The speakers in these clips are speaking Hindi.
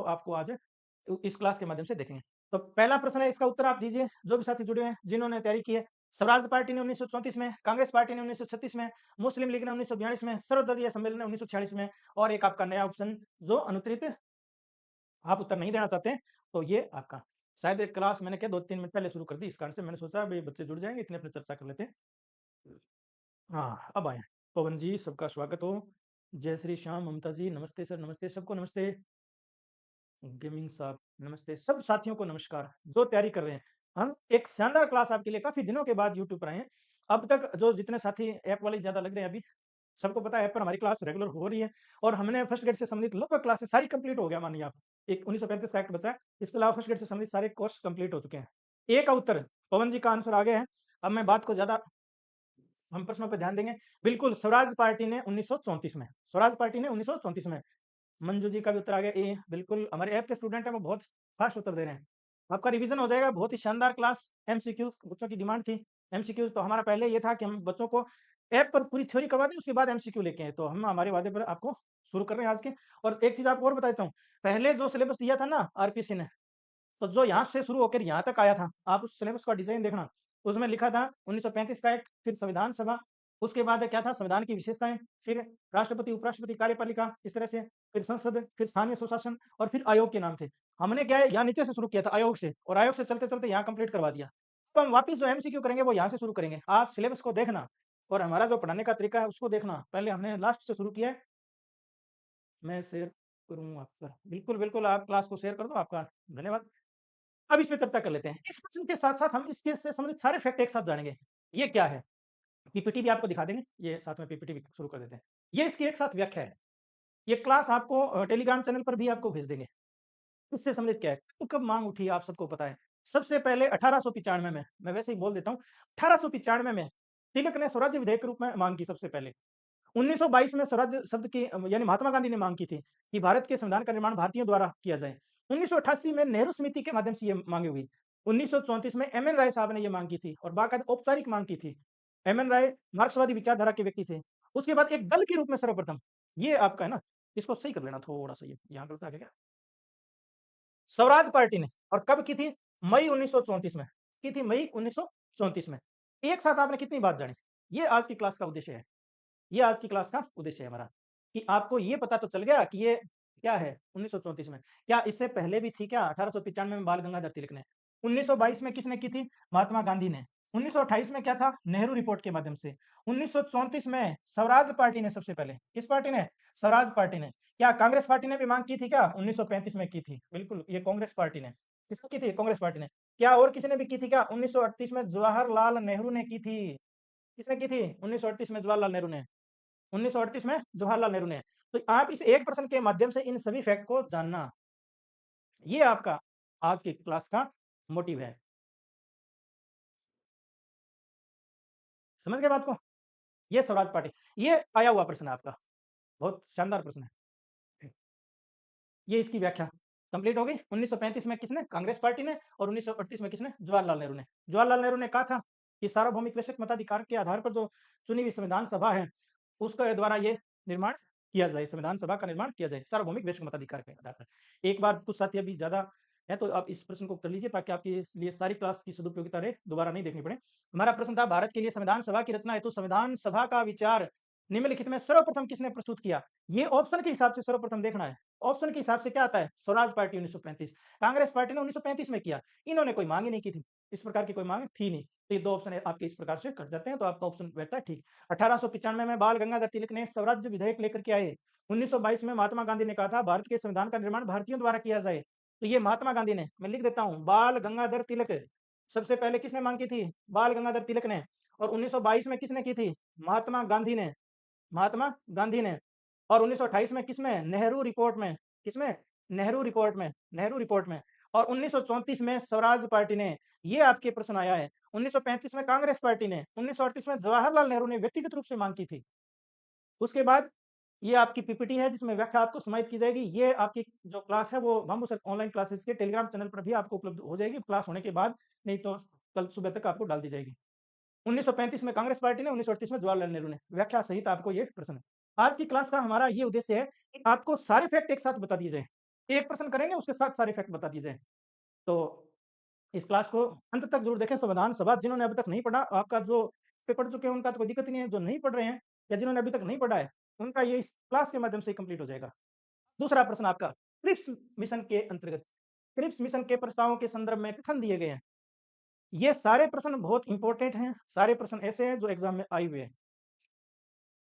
आपको आज इस क्लास के माध्यम से देखेंगे। तो पहला प्रश्न है, इसका उत्तर आप दीजिए, जो भी साथी जुड़े हैं, जिन्होंने तैयारी की है। स्वराज पार्टी ने 1934 में, कांग्रेस पार्टी ने 1936 में, मुस्लिम लीग ने 1942 में, सर्वदलीय सम्मेलन ने 1946 में, और एक आपका नया ऑप्शन जो अनुत्तरित आप उत्तर नहीं देना चाहते हैं, तो ये आपका शायद एक क्लास मैंने क्या 2-3 मिनट पहले शुरू कर दी, इस कारण से मैंने सोचा भाई बच्चे जुड़ जाएंगे, इतने अपने चर्चा कर लेते हैं। हाँ, अब आए। पवन जी, सबका स्वागत हो। जय श्री श्याम, ममता जी नमस्ते सर, नमस्ते सबको, नमस्ते। गेमिंग साहब नमस्ते, सब साथियों को नमस्कार जो तैयारी कर रहे हैं। हम एक शानदार क्लास आपके लिए काफी दिनों के बाद यूट्यूब पर आए हैं। अब तक जो जितने साथी ऐप वाले ज्यादा लग रहे हैं, अभी सबको पता है ऐप पर हमारी क्लास रेगुलर हो रही है, और हमने फर्स्ट ग्रेड से संबंधित लगभग क्लासेस सारी कंप्लीट हो गया, मानिए आप। एक 1935 का एक्ट बचा है, इसके अलावा फर्स्ट ग्रेड से संबंधित सारे कोर्स कंप्लीट हो चुके हैं। ए का उत्तर पवन जी का आंसर आगे है। अब मैं बात को ज्यादा हम प्रश्नों पर ध्यान देंगे। बिल्कुल, स्वराज पार्टी ने 1934 में, स्वराज पार्टी ने 1934 में। मंजू जी का भी उत्तर आ गया ए। बिल्कुल, हमारे ऐप के स्टूडेंट हैं, वो बहुत फास्ट उत्तर दे रहे हैं। आपका रिवीजन हो जाएगा, बहुत ही शानदार क्लास। एमसीक्यूज बच्चों की डिमांड थी। एमसीक्यूज तो हमारा पहले ये था कि हम बच्चों को ऐप पर पूरी थ्योरी करवा दें, उसके बाद एमसीक्यू लेके आए। तो हम हमारे वादे पर आपको शुरू कर रहे हैं आज के। और एक चीज आपको और बता देता हूँ, पहले जो सिलेबस दिया था ना आरपीसी ने, तो जो यहाँ से शुरू होकर यहाँ तक आया था, आप उस सिलेबस का डिजाइन देखना। उसमें लिखा था 1935 का एक्ट, फिर संविधान सभा, उसके बाद क्या था संविधान की विशेषताएं, फिर राष्ट्रपति उपराष्ट्रपति कार्यपालिका, इस तरह से, फिर संसद, फिर स्थानीय सुशासन, और फिर आयोग के नाम थे। हमने क्या है यहाँ नीचे से शुरू किया था आयोग से, और आयोग से चलते चलते यहाँ कंप्लीट करवा दिया। तो हम वापिस जो एमसीक्यू करेंगे वो यहाँ से शुरू करेंगे। आप सिलेबस को देखना और हमारा जो पढ़ाने का तरीका है उसको देखना। पहले हमने लास्ट से शुरू किया है। मैं शेयर करूँ आप पर, बिल्कुल बिल्कुल, आप क्लास को शेयर कर दो, आपका धन्यवाद। अब इस पे चर्चा कर लेते हैं। इस प्रश्न के साथ-साथ हम इसके से संबंधित सारे फैक्ट एक साथ जानेंगे। ये क्या है? पीपीटी भी आपको दिखा देंगे। ये साथ में पीपीटी भी शुरू कर देते हैं। ये इसकी एक साथ व्याख्या है। ये क्लास आपको टेलीग्राम चैनल पर भी आपको भेज देंगे। इससे संबंधित क्या है? तो कब माँग उठी आप सबको पता है। सबसे पहले 1895 में, मैं वैसे ही बोल देता हूँ, 1895 में तिलक ने स्वराज्य विधेयक के रूप में माँग की सबसे पहले। 1922 में स्वराज्य शब्द की यानी महात्मा गांधी ने मांग की थी कि भारत के संविधान का निर्माण भारतीयों द्वारा किया जाए। 1988 में नेहरू समिति के माध्यम से ये मांगी हुई। 1934 में एम एन राय साहब ने ये मांग की थी और बाकायदा औपचारिक मांग की थी। एम एन राय मार्क्सवादी विचारधारा के व्यक्ति थे। उसके बाद एक दल के रूप में सर्वप्रथम, ये आपका है ना, इसको सही कर लेना थोड़ा सा, ये यहाँ गलत आ गया क्या। स्वराज पार्टी ने, और कब की थी, मई 1934 में की थी, मई 1934 में। एक साथ आपने कितनी बात जानी, ये आज की क्लास का उद्देश्य है। ये आज की क्लास का उद्देश्य है हमारा, कि आपको ये पता तो चल गया कि ये क्या है 1934 में। क्या इससे पहले भी थी क्या? 1895 में बाल गंगाधर तिलक ने। 1922 में किसने की थी? महात्मा गांधी ने। 1928 में क्या था? नेहरू रिपोर्ट के माध्यम से। 1934 में स्वराज पार्टी ने, सबसे पहले किस पार्टी ने? स्वराज पार्टी ने। क्या कांग्रेस पार्टी ने भी मांग की थी क्या? 1935 में की थी। बिल्कुल, ये कांग्रेस पार्टी ने। किसने की थी? कांग्रेस पार्टी ने। क्या और किसी ने भी की थी क्या? 1938 में जवाहरलाल नेहरू ने की थी। किसने की थी? 1938 में जवाहरलाल नेहरू ने। 1938 में जवाहरलाल नेहरू ने। तो आप इस एक प्रश्न के माध्यम से इन सभी फैक्ट को जानना, ये आपका आज की क्लास का मोटिव है। समझ गए बात को? ये स्वराज पार्टी, ये आया हुआ प्रश्न है आपका, बहुत शानदार प्रश्न है। ये इसकी व्याख्या कंप्लीट हो गई। 1935 में किसने? कांग्रेस पार्टी ने। और 1938 में किसने? जवाहरलाल नेहरू ने। जवाहरलाल नेहरू ने कहा था कि सार्वभौमिक वैश्विक मताधिकार के आधार पर जो चुनी हुई संविधान सभा है, उसके द्वारा ये निर्माण किया जाए, संविधान सभा का निर्माण किया जाए सार्वभौमिक वैश्विक मताधिकार के आधार पर। एक बार कुछ साथी अभी ज्यादा है तो आप इस प्रश्न को कर लीजिए, ताकि आपके लिए सारी क्लास की सदुपयोगिता रहे, दोबारा नहीं देखनी पड़े। हमारा प्रश्न था, भारत के लिए संविधान सभा की रचना हेतु संविधान सभा का विचार निम्नलिखित में सर्वप्रथम किसने प्रस्तुत किया? ये ऑप्शन के हिसाब से सर्वप्रथम देखना है। ऑप्शन के हिसाब से क्या आता है? स्वराज पार्टी 1935, कांग्रेस पार्टी ने 1935 में किया। इन्होंने कोई मांग ही नहीं की थी, इस प्रकार की कोई मांग थी नहीं। तो ये दो ऑप्शन आपके इस प्रकार से कट जाते हैं, तो आपका ऑप्शन बैठता है ठीक। 1895 में बाल गंगाधर तिलक ने स्वराज्य विधेयक लेकर के आए। 1922 में महात्मा गांधी ने कहा था भारत के संविधान का निर्माण भारतीयों द्वारा किया जाए। तो ये महात्मा गांधी ने, मैं लिख देता हूं, बाल गंगाधर तिलक सबसे पहले किसने मांग की थी? बाल गंगाधर तिलक ने। और 1922 में किसने की थी? महात्मा गांधी ने, महात्मा गांधी ने। और 1928 में किसमें? नेहरू रिपोर्ट में। किसमें? नेहरू रिपोर्ट में, नेहरू रिपोर्ट में। और 1934 में स्वराज पार्टी ने। ये आपके प्रश्न आया है। 1935 में कांग्रेस पार्टी ने। 1938 में जवाहरलाल नेहरू ने व्यक्तिगत रूप से मांग की थी। उसके बाद ये आपकी पीपीटी है, जिसमें व्याख्या आपको समाहित की जाएगी। ये आपकी जो क्लास है वो बाम्बू सर ऑनलाइन क्लासेस के टेलीग्राम चैनल पर भी आपको उपलब्ध हो जाएगी, क्लास होने के बाद, नहीं तो कल सुबह तक आपको डाल दी जाएगी। 1935 में कांग्रेस पार्टी ने, 1938 में जवाहरलाल नेहरू ने, व्याख्या सहित आपको ये प्रश्न है। आज की क्लास का हमारा ये उद्देश्य है कि आपको सारे फैक्ट एक साथ बता दिए जाए। एक प्रश्न करेंगे, उसके साथ सारे फैक्ट बता दिए जाए। तो इस क्लास को अंत तक जरूर देखें। संविधान सभा जिन्होंने अभी तक नहीं पढ़ा, आपका जो पढ़ चुके हैं उनका तो कोई दिक्कत नहीं है, जो नहीं पढ़ रहे हैं या जिन्होंने अभी तक नहीं पढ़ा है उनका ये इस क्लास के माध्यम से कंप्लीट हो जाएगा। दूसरा प्रश्न आपका, क्रिप्स मिशन के अंतर्गत क्रिप्स मिशन के प्रस्तावों के संदर्भ में कथन दिए गए हैं। ये सारे प्रश्न बहुत इंपॉर्टेंट हैं, सारे प्रश्न ऐसे हैं जो एग्जाम में आए हुए हैं।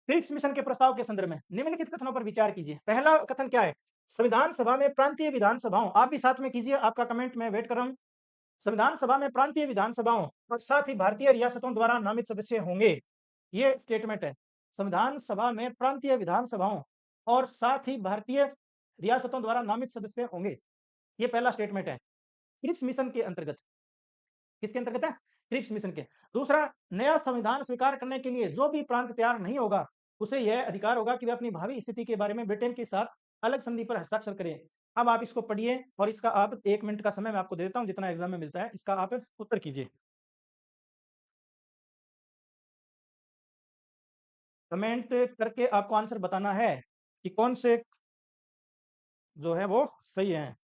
क्रिप्स मिशन के प्रस्ताव के संदर्भ में निम्नलिखित कथनों पर विचार कीजिए। पहला कथन क्या है? संविधान सभा में प्रांतीय विधानसभाओं, आप भी साथ में कीजिए, आपका कमेंट मैं वेट कर रहा हूं। संविधान सभा में प्रांतीय विधानसभाओं और साथ ही भारतीय रियासतों द्वारा नामित सदस्य होंगे। ये स्टेटमेंट है। संविधान सभा में प्रांतीय विधानसभाओं और साथ ही भारतीय रियासतों द्वारा नामित सदस्य होंगे। ये पहला स्टेटमेंट है क्रिप्स मिशन के अंतर्गत। किसके अंतर्गत है? क्रिप्स मिशन के। दूसरा, नया संविधान स्वीकार करने के लिए जो भी प्रांत तैयार नहीं होगा उसे यह अधिकार होगा कि वह अपनी भावी स्थिति के बारे में ब्रिटेन के साथ अलग संधि पर हस्ताक्षर करें। अब आप इसको पढ़िए और इसका आप 1 मिनट का समय मैं आपको दे देता हूं, जितना एग्जाम में मिलता है इसका आप उत्तर कीजिए। कमेंट करके आपको आंसर बताना है कि कौन से जो है वो सही है।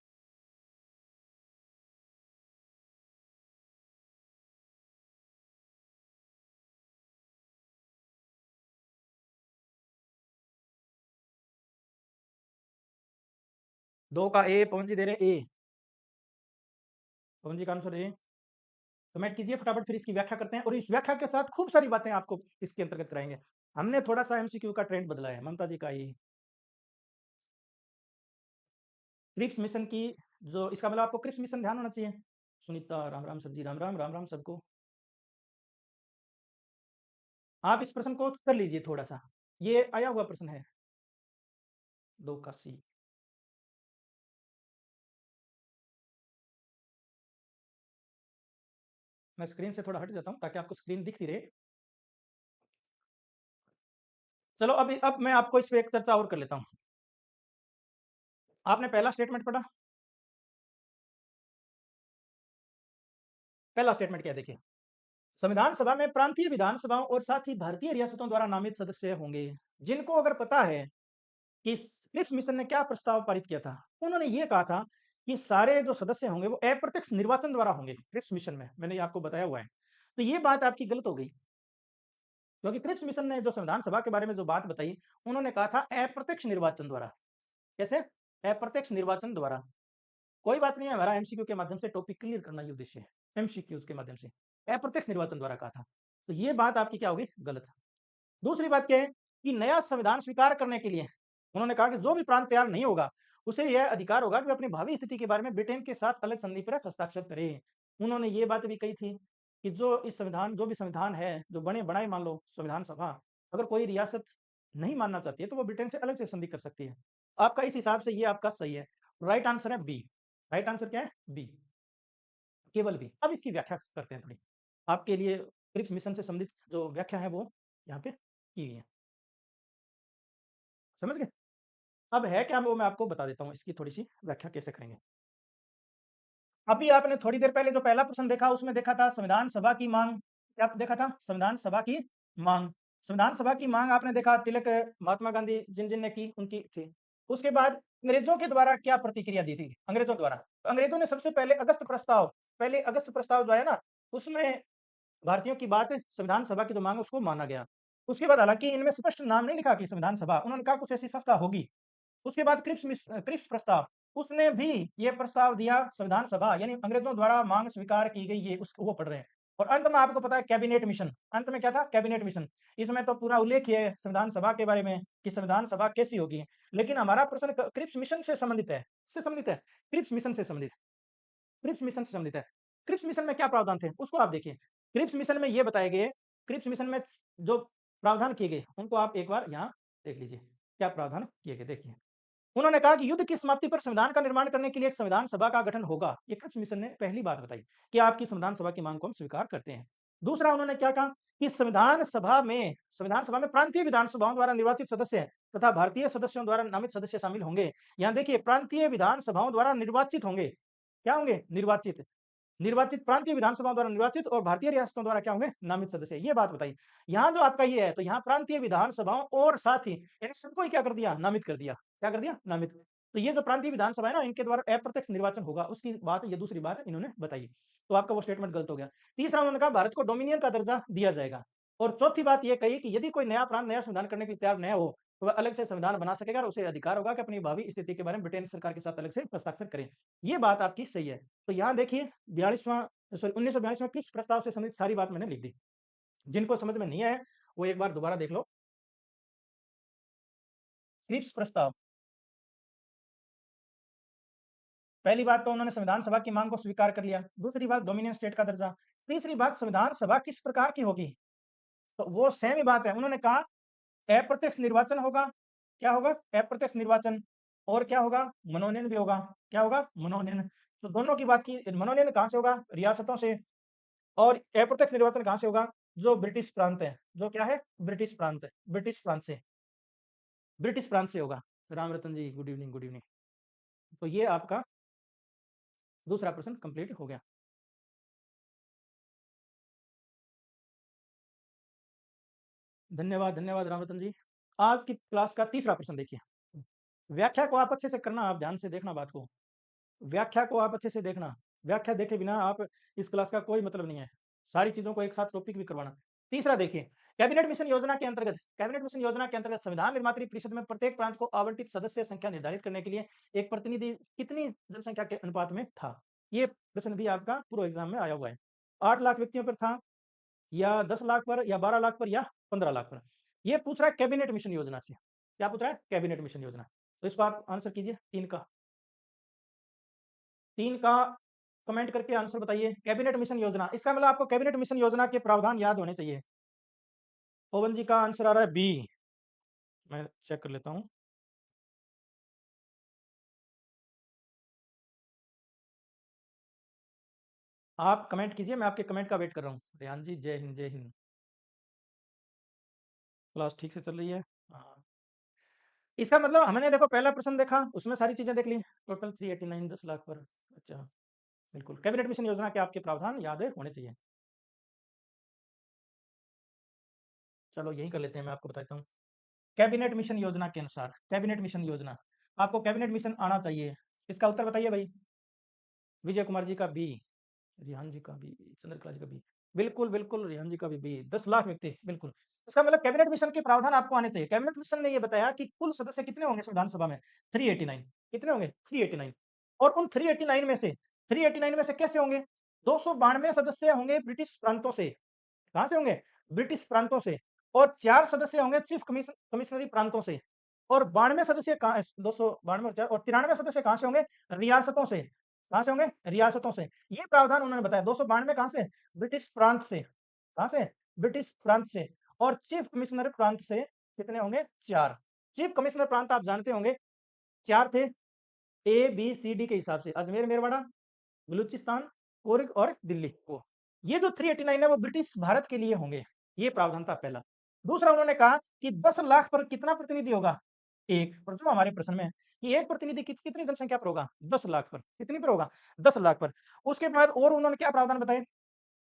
दो का ए, पवन जी दे रहे ए। पवन जी का आंसर ए। कमेंट कीजिए फटाफट, फिर इसकी व्याख्या करते हैं और इस व्याख्या के साथ खूब सारी बातें आपको इसके अंतर्गत कराएंगे। हमने थोड़ा सा एमसीक्यू का ट्रेंड बदला है। ममता जी का ये क्रिप्स मिशन की जो इसका मतलब आपको क्रिप्स मिशन ध्यान होना चाहिए। सुनीता राम राम सर जी, राम राम राम राम सबको। आप इस प्रश्न को कर लीजिए थोड़ा सा, ये आया हुआ प्रश्न है। 2 का सी। मैं स्क्रीन से थोड़ा हट जाता हूं ताकि आपको स्क्रीन दिखती रहे। चलो अभी अब मैं आपको इस पे एक चर्चा और कर लेता हूं। आपने पहला स्टेटमेंट पढ़ा? पहला स्टेटमेंट क्या है देखिए, संविधान सभा में प्रांतीय विधानसभाओं और साथ ही भारतीय रियासतों द्वारा नामित सदस्य होंगे। जिनको अगर पता है कि क्रिप्स मिशन ने क्या प्रस्ताव पारित किया था, उन्होंने ये कहा था कि सारे जो सदस्य होंगे वो अप्रत्यक्ष निर्वाचन द्वारा होंगे। क्रिप्स मिशन में मैंने ये आपको बताया हुआ है। तो ये बात आपकी गलत हो गई, क्योंकि क्रिप्स मिशन ने जो संविधान सभा के बारे में जो बात बताई, उन्होंने कहा था अप्रत्यक्ष निर्वाचन द्वारा। कैसे? अप्रत्यक्ष निर्वाचन द्वारा। कोई बात नहीं है, हमारा एमसीक्यू के माध्यम से टॉपिक क्लियर करना ही उद्देश्य है। एमसीक्यू के माध्यम से अप्रत्यक्ष निर्वाचन द्वारा कहा था, तो ये बात आपकी क्या होगी? गलत। दूसरी बात क्या है कि नया संविधान स्वीकार करने के लिए उन्होंने कहा कि जो भी प्रांत तैयार नहीं होगा उसे यह अधिकार होगा कि अपनी भावी स्थिति के बारे में ब्रिटेन के साथ अलग संधि पर हस्ताक्षर करे। उन्होंने ये बात भी कही थी कि जो भी संविधान है, जो बने बनाए मान लो संविधान सभा, अगर कोई रियासत नहीं मानना चाहती है तो वो ब्रिटेन से अलग से संधि कर सकती है। आपका इस हिसाब से ये आपका सही है। राइट आंसर है बी। राइट आंसर क्या है? बी, केवल बी। अब इसकी व्याख्या करते हैं थोड़ी। आपके लिए क्रिप्स मिशन से संबंधित जो व्याख्या है वो यहाँ पे की हुई है। समझ गए? अब है क्या वो मैं आपको बता देता हूँ, इसकी थोड़ी सी व्याख्या कैसे करेंगे। अभी आपने थोड़ी देर पहले जो पहला प्रश्न देखा उसमें देखा था संविधान सभा की मांग। क्या देखा था? संविधान सभा की मांग। संविधान सभा की मांग आपने देखा तिलक महात्मा गांधी जिन जिन ने की उनकी थी। उसके बाद अंग्रेजों के द्वारा क्या प्रतिक्रिया दी थी? अंग्रेजों द्वारा, तो अंग्रेजों ने सबसे पहले अगस्त प्रस्ताव, पहले अगस्त प्रस्ताव जो है ना, उसमें भारतीयों की बात संविधान सभा की जो मांग उसको माना गया। उसके बाद हालांकि इनमें स्पष्ट नाम नहीं लिखा कि संविधान सभा, उन्होंने कहा कुछ ऐसी संस्था होगी। उसके बाद क्रिप्स प्रस्ताव, उसने भी ये प्रस्ताव दिया संविधान सभा, यानी अंग्रेजों द्वारा मांग स्वीकार की गई, ये उसको वो पढ़ रहे हैं। और अंत में आपको पता है कैबिनेट मिशन, अंत में क्या था? Cabinet mission. इसमें तो पूरा उल्लेख है संविधान सभा के बारे में कि संविधान सभा कैसी होगी। लेकिन हमारा प्रश्न क्रिप्स मिशन से संबंधित है, किससे संबंधित है? क्रिप्स मिशन से संबंधित। क्रिप्स मिशन से संबंधित है। क्रिप्स मिशन में क्या प्रावधान थे उसको आप देखिए। क्रिप्स मिशन में ये बताए गए, क्रिप्स मिशन में जो प्रावधान किए गए उनको आप एक बार यहाँ देख लीजिए, क्या प्रावधान किए गए देखिए। उन्होंने कहा कि युद्ध की समाप्ति पर संविधान का निर्माण करने के लिए एक संविधान सभा का गठन होगा। ये क्रिप्स मिशन ने पहली बात बताई कि आपकी संविधान सभा की मांग को हम स्वीकार करते हैं। दूसरा उन्होंने क्या कहा कि संविधान सभा में प्रांतीय विधानसभाओं द्वारा निर्वाचित सदस्य तथा भारतीय सदस्यों द्वारा नामित सदस्य शामिल होंगे। यहाँ देखिए, प्रांतीय विधानसभाओं द्वारा निर्वाचित होंगे। क्या होंगे? निर्वाचित। निर्वाचित प्रांतीय विधानसभाओं द्वारा निर्वाचित और भारतीय रियासतों द्वारा क्या होंगे? नामित सदस्य। ये बात बताई। यहाँ जो आपका ये है, तो यहाँ प्रांतीय विधानसभाओं और साथ ही इन सबको ही क्या कर दिया? नामित कर दिया। क्या कर दिया? नामित। तो ये जो प्रांतीय विधानसभा है ना, इनके द्वारा अप्रत्यक्ष निर्वाचन होगा, उसकी बात, ये दूसरी बात इन्होंने बताई। तो आपका वो स्टेटमेंट गलत हो गया। तीसरा उन्होंने कहा भारत को डोमिनियन का दर्जा दिया जाएगा। और चौथी बात ये कही कि यदि कोई नया प्रांत नया संविधान करने के लिए तैयार न हो, तो वह अलग से संविधान बना सकेगा और उसे अधिकार होगा कि अपनी भावी स्थिति के बारे में ब्रिटेन सरकार के साथ अलग से हस्ताक्षर करे। ये बात आपकी सही है। तो यहाँ देखिए 42वां, सॉरी 1942 में किस प्रस्ताव से संबंधित सारी बात मैंने लिख दी। जिनको समझ में नहीं आया वो एक बार दोबारा देख लो। क्रिप्स प्रस्ताव, पहली बात तो उन्होंने संविधान सभा की मांग को स्वीकार कर लिया। दूसरी बात डोमिनियन स्टेट का दर्जा। तीसरी बात संविधान सभा किस प्रकार की होगी, तो वो सेम ही बात है। उन्होंने कहा अप्रत्यक्ष निर्वाचन होगा। क्या होगा? अप्रत्यक्ष निर्वाचन। और क्या होगा? मनोनयन भी होगा। क्या होगा? मनोनयन। तो दोनों की बात की। मनोनयन कहां से होगा? रियासतों से। और अप्रत्यक्ष निर्वाचन कहां से होगा? जो ब्रिटिश प्रांत है, जो क्या है? ब्रिटिश प्रांत है, ब्रिटिश प्रांत से, ब्रिटिश प्रांत से होगा। राम रतन जी गुड इवनिंग, गुड इवनिंग। तो ये आपका दूसरा प्रश्न कंप्लीट हो गया। धन्यवाद, धन्यवाद राम रतन जी। आज की क्लास का तीसरा प्रश्न देखिए। व्याख्या को आप अच्छे से करना, आप ध्यान से देखना बात को। व्याख्या को आप अच्छे से देखना। व्याख्या देखे बिना आप इस क्लास का कोई मतलब नहीं है। सारी चीजों को एक साथ टॉपिक भी करवाना। तीसरा देखिए, कैबिनेट मिशन योजना के अंतर्गत, कैबिनेट मिशन योजना के अंतर्गत संविधान निर्मात्री परिषद में प्रत्येक प्रांत को आवंटित सदस्य संख्या निर्धारित करने के लिए एक प्रतिनिधि कितनी जनसंख्या के अनुपात में था? ये प्रश्न भी आपका पूर्व एग्जाम में आया हुआ है। 8 लाख व्यक्तियों पर था, या 10 लाख पर, या 12 लाख पर, या 15 लाख पर। ये पूछ रहा है कैबिनेट मिशन योजना से। क्या पूछ रहा है? कैबिनेट मिशन योजना। तो इसको आप आंसर कीजिए। तीन का कमेंट करके आंसर बताइए। कैबिनेट मिशन योजना, इसका मतलब आपको कैबिनेट मिशन योजना के प्रावधान याद होने चाहिए। पवन जी का आंसर आ रहा है बी। मैं चेक कर लेता हूं। आप कमेंट कीजिए, मैं आपके कमेंट का वेट कर रहा हूँ। रेहान जी जय हिंद, जय हिंद। क्लास ठीक से चल रही है? हाँ। इसका मतलब हमने देखो पहला प्रश्न देखा, उसमें सारी चीजें देख ली। टोटल 389, 10 लाख पर। अच्छा, बिल्कुल कैबिनेट मिशन योजना के आपके प्रावधान याद होने चाहिए। चलो यही कर लेते हैं, मैं आपको बताता हूँ। कैबिनेट मिशन योजना के अनुसार, कैबिनेट मिशन योजना, आपको कैबिनेट मिशन आना चाहिए। इसका उत्तर बताइए भाई। विजय कुमार जी का बी, रिहान जी का भी, चंद्रकला जी का भी, बिल्कुल बिल्कुल, रिहान जी का भी बी। 10 लाख व्यक्ति, बिल्कुल। इसका मतलब कैबिनेट मिशन के प्रावधान आपको आने चाहिए। कैबिनेट मिशन ने ये बताया कि कुल सदस्य कितने होंगे संविधान सभा में? 389। कितने होंगे? 389। और उन 389 में से, 389 में से कैसे होंगे? 292 सदस्य होंगे ब्रिटिश प्रांतों से। कहां से होंगे? ब्रिटिश प्रांतों से। और 4 सदस्य होंगे चीफ कमिश्नरी प्रांतों से। और 92 सदस्य कहां, 292 और 93 सदस्य कहां से होंगे? रियासतों से। कहां से होंगे? रियासतों से। ये प्रावधान उन्होंने बताया। 292 कहां से? ब्रिटिश प्रांत से। कहां से? ब्रिटिश प्रांत से। और चीफ कमिश्नर प्रांत से कितने होंगे? 4। चीफ कमिश्नर प्रांत आप जानते होंगे 4 थे, ए बी सी डी के हिसाब से, अजमेर, मेरवाड़ा, बलूचिस्तान, कुर्ग और दिल्ली को। ये जो 389 है वो ब्रिटिश भारत के लिए होंगे। ये प्रावधान था पहला। दूसरा उन्होंने कहा कि 10 लाख पर कितना प्रतिनिधि होगा? एक पर, जो हमारे प्रश्न में है कि एक प्रतिनिधि कितनी जनसंख्या पर होगा? 10 लाख पर। कितनी पर होगा? 10 लाख पर। उसके बाद और उन्होंने क्या प्रावधान बताए?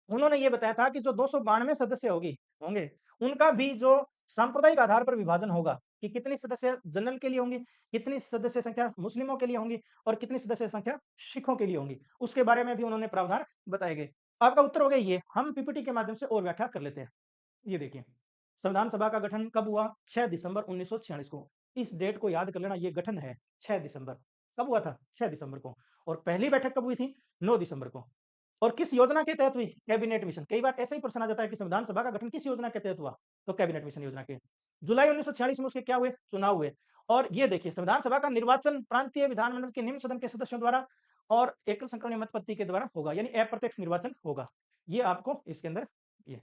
उन्होंने ये बताया था कि जो 292 सदस्य होंगे, उनका भी जो सांप्रदायिक आधार पर विभाजन होगा, कि कितनी सदस्य जनरल के लिए होंगी, कितनी सदस्य संख्या मुस्लिमों के लिए होंगी, और कितनी सदस्य संख्या सिखों के लिए होंगी, उसके बारे में भी उन्होंने प्रावधान बताए गए। आपका उत्तर हो गया ये। हम पीपीटी के माध्यम से और व्याख्या कर लेते हैं। ये देखिए, संविधान सभा का गठन कब हुआ? 6 दिसंबर 1946 को। इस डेट को याद कर लेना, ये गठन है 6 दिसंबर। कब हुआ था? 6 दिसंबर को। और पहली बैठक कब हुई थी? 9 दिसंबर को। और किस योजना के तहत हुई? Cabinet mission. कई बार ऐसा ही प्रश्न आ जाता है कि संविधान सभा का गठन किस योजना के तहत हुआ? तो कैबिनेट मिशन योजना के। जुलाई 1946 में उसके क्या हुए? चुनाव हुए। और ये देखिए, संविधान सभा का निर्वाचन प्रांतीय विधानमंडल के निम्न सदन के सदस्यों द्वारा और एकल संक्रमण मत पत्ती के द्वारा होगा, यानी अप्रत्यक्ष निर्वाचन होगा। ये आपको इसके अंदर, ये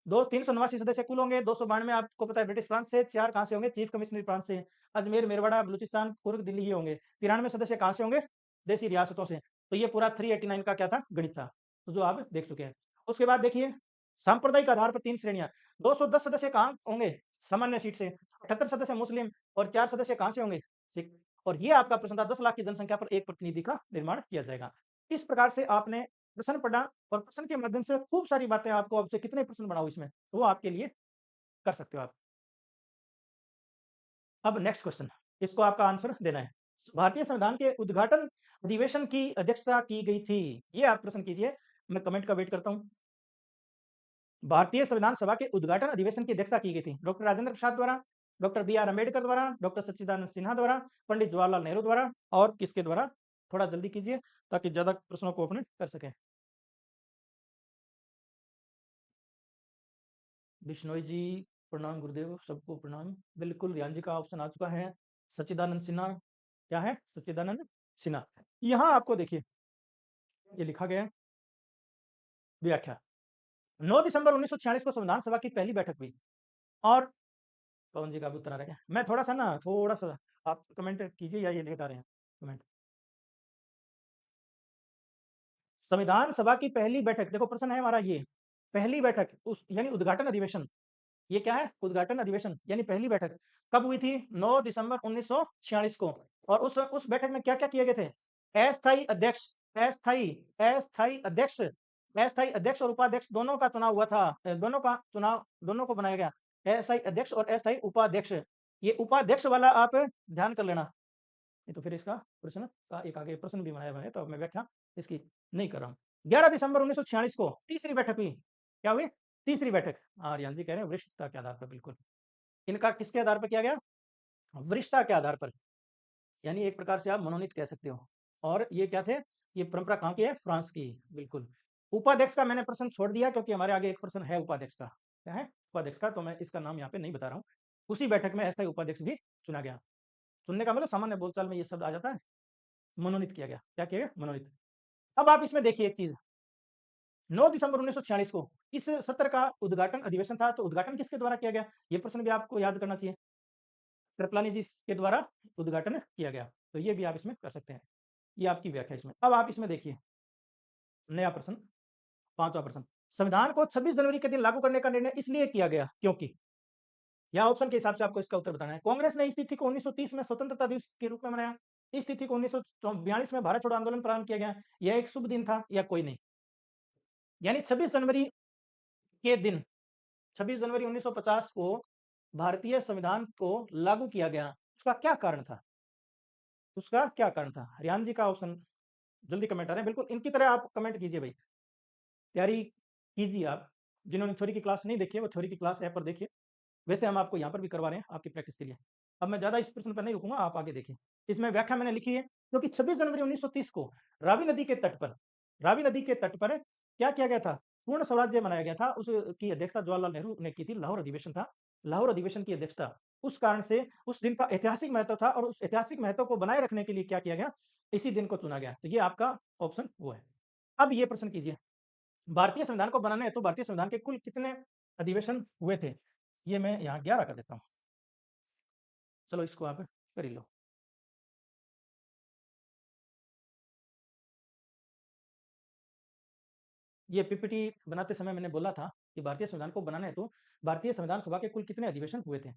दो 389 सदस्य कुल होंगे। 292 आपको पता है ब्रिटिश प्रांत से, 4 कहां से होंगे? चीफ कमिश्नरी प्रांत से, अजमेर, मेरवाड़ा, बलूचिस्तान, कुर्ग, दिल्ली ये होंगे। 93 सदस्य कहां से होंगे? देशी रियासतों से। तो ये पूरा 389 का क्या था? गणित था, तो जो आप देख चुके हैं। उसके बाद देखिए, सांप्रदायिक आधार पर 3 श्रेणियां। 210 सदस्य कहां होंगे? सामान्य सीट से। 78 सदस्य मुस्लिम, और 4 सदस्य कहां से होंगे? सिख। और ये आपका प्रश्न था, 10 लाख की जनसंख्या पर एक प्रतिनिधि का निर्माण किया जाएगा। इस प्रकार से आपने प्रश्न पढ़ा, और प्रश्न के माध्यम से खूब सारी बातें आपको, आपसे कितने प्रश्न बनाओ इसमें, तो वो आपके लिए कर सकते हो आप। अब नेक्स्ट क्वेश्चन, इसको आपका आंसर देना है। भारतीय संविधान के उद्घाटन अधिवेशन की अध्यक्षता की गई थी? ये आप प्रश्न कीजिए, मैं कमेंट का वेट करता हूँ। भारतीय संविधान सभा के उद्घाटन अधिवेशन की अध्यक्षता की गई थी डॉक्टर राजेंद्र प्रसाद द्वारा, डॉक्टर बी आर अम्बेडकर द्वारा, डॉक्टर सच्चिदानंद सिन्हा द्वारा, पंडित जवाहरलाल नेहरू द्वारा और किसके द्वारा? थोड़ा जल्दी कीजिए ताकि ज्यादा प्रश्नों को अपने कर सके। बिश्नोई जी प्रणाम, गुरुदेव सबको प्रणाम। बिल्कुल रियान जी का ऑप्शन आ चुका है, सच्चिदानंद सिन्हा। क्या है? सच्चिदानंद सिन्हा। यहाँ आपको देखिए ये लिखा गया है व्याख्या। 9 दिसंबर 1946 को संविधान सभा की पहली बैठक हुई और पवन जी का भी उत्तर आ रहा है। मैं थोड़ा सा आप कमेंट कीजिए या ये लेट आ रहे हैं कमेंट। संविधान सभा की पहली बैठक, देखो प्रश्न है हमारा ये पहली बैठक उस यानी उद्घाटन अधिवेशन। ये क्या है? उद्घाटन अधिवेशन यानी पहली बैठक कब हुई थी? 9 दिसंबर 1946 को। और उस बैठक में क्या क्या किए गए थे? अस्थायी अध्यक्ष, अस्थायी अस्थायी अध्यक्ष, अस्थायी अध्यक्ष और उपाध्यक्ष दोनों का चुनाव हुआ था। दोनों का चुनाव, दोनों को बनाया गया, अस्थायी अध्यक्ष और अस्थायी उपाध्यक्ष। ये उपाध्यक्ष वाला आप ध्यान कर लेना, नहीं तो फिर इसका प्रश्न का एक आगे प्रश्न भी बनाया हुआ है, तो अब मैं व्याख्या इसकी नहीं कर रहा हूँ। 11 दिसंबर 1946 को तीसरी बैठक हुई। क्या हुई? तीसरी बैठक। आर्यन जी कह रहे हैं वरिष्ठता के आधार पर। बिल्कुल, इनका किसके आधार पर किया गया? वरिष्ठता के आधार पर, यानी एक प्रकार से आप मनोनीत कह सकते हो। और ये क्या थे? ये परंपरा कहाँ की है? फ्रांस की। बिल्कुल। उपाध्यक्ष का मैंने प्रश्न छोड़ दिया क्योंकि हमारे आगे एक प्रश्न है उपाध्यक्ष का। क्या है? उपाध्यक्ष का, तो मैं इसका नाम यहाँ पे नहीं बता रहा हूँ। उसी बैठक में अस्थायी उपाध्यक्ष भी चुना गया। चुनने का मतलब सामान्य बोलचाल में ये शब्द आ जाता है, मनोनीत किया गया। क्या किया गया? मनोनीत। अब आप इसमें देखिए एक चीज, 9 दिसंबर 1946 को इस सत्र का उद्घाटन अधिवेशन था, तो उद्घाटन किसके द्वारा किया गया? ये प्रश्न भी आपको याद करना चाहिए। कृपलानी जी के द्वारा उद्घाटन किया गया, तो ये भी आप इसमें कर सकते हैं। ये आपकी व्याख्या इसमें। अब आप इसमें देखिए नया प्रश्न, पांचवा प्रश्न। संविधान को 26 जनवरी के दिन लागू करने का निर्णय इसलिए किया गया क्योंकि, या ऑप्शन के हिसाब से आपको इसका उत्तर बताना है। कांग्रेस ने इस तिथि को 1930 में स्वतंत्रता दिवस के रूप में मनाया, इस तिथि को 1942 में भारत छोड़ो आंदोलन प्रारंभ किया गया, यह एक शुभ दिन था, या कोई नहीं। यानी 26 जनवरी के दिन, 26 जनवरी 1950 को भारतीय संविधान को लागू किया गया। उसका क्या कारण था? उसका क्या कारण था? हरियाण जी का ऑप्शन जल्दी कमेंट आ रहे हैं। बिल्कुल इनकी तरह आप कमेंट कीजिए भाई, तैयारी कीजिए आप। जिन्होंने थ्योरी की क्लास नहीं देखी है वो थ्योरी की क्लास ऐप पर देखिए। वैसे हम आपको यहाँ पर भी करवा रहे हैं आपकी प्रैक्टिस के लिए। अब मैं ज्यादा इस प्रश्न पर नहीं रुकूंगा, आप आगे देखिए। इसमें व्याख्या मैंने लिखी है, क्योंकि 26 जनवरी 1930 को रावी नदी के तट पर, रावी नदी के तट पर क्या किया गया था? पूर्ण स्वराज्य मनाया गया था। उसकी अध्यक्षता जवाहरलाल नेहरू ने की थी। लाहौर अधिवेशन था, लाहौर अधिवेशन की अध्यक्षता। उस कारण से उस दिन का ऐतिहासिक महत्व था, और उस ऐतिहासिक महत्व को बनाए रखने के लिए क्या किया गया? इसी दिन को चुना गया। तो ये आपका ऑप्शन वो है। अब ये प्रश्न कीजिए, भारतीय संविधान को बनाने हेतु भारतीय संविधान के कुल कितने अधिवेशन हुए थे? ये मैं यहाँ 11 कर देता हूँ। चलो इसको आप कर ही लो। ये पीपीटी बनाते समय मैंने बोला था कि भारतीय संविधान को बनाने हेतु भारतीय संविधान सभा के कुल कितने अधिवेशन हुए थे?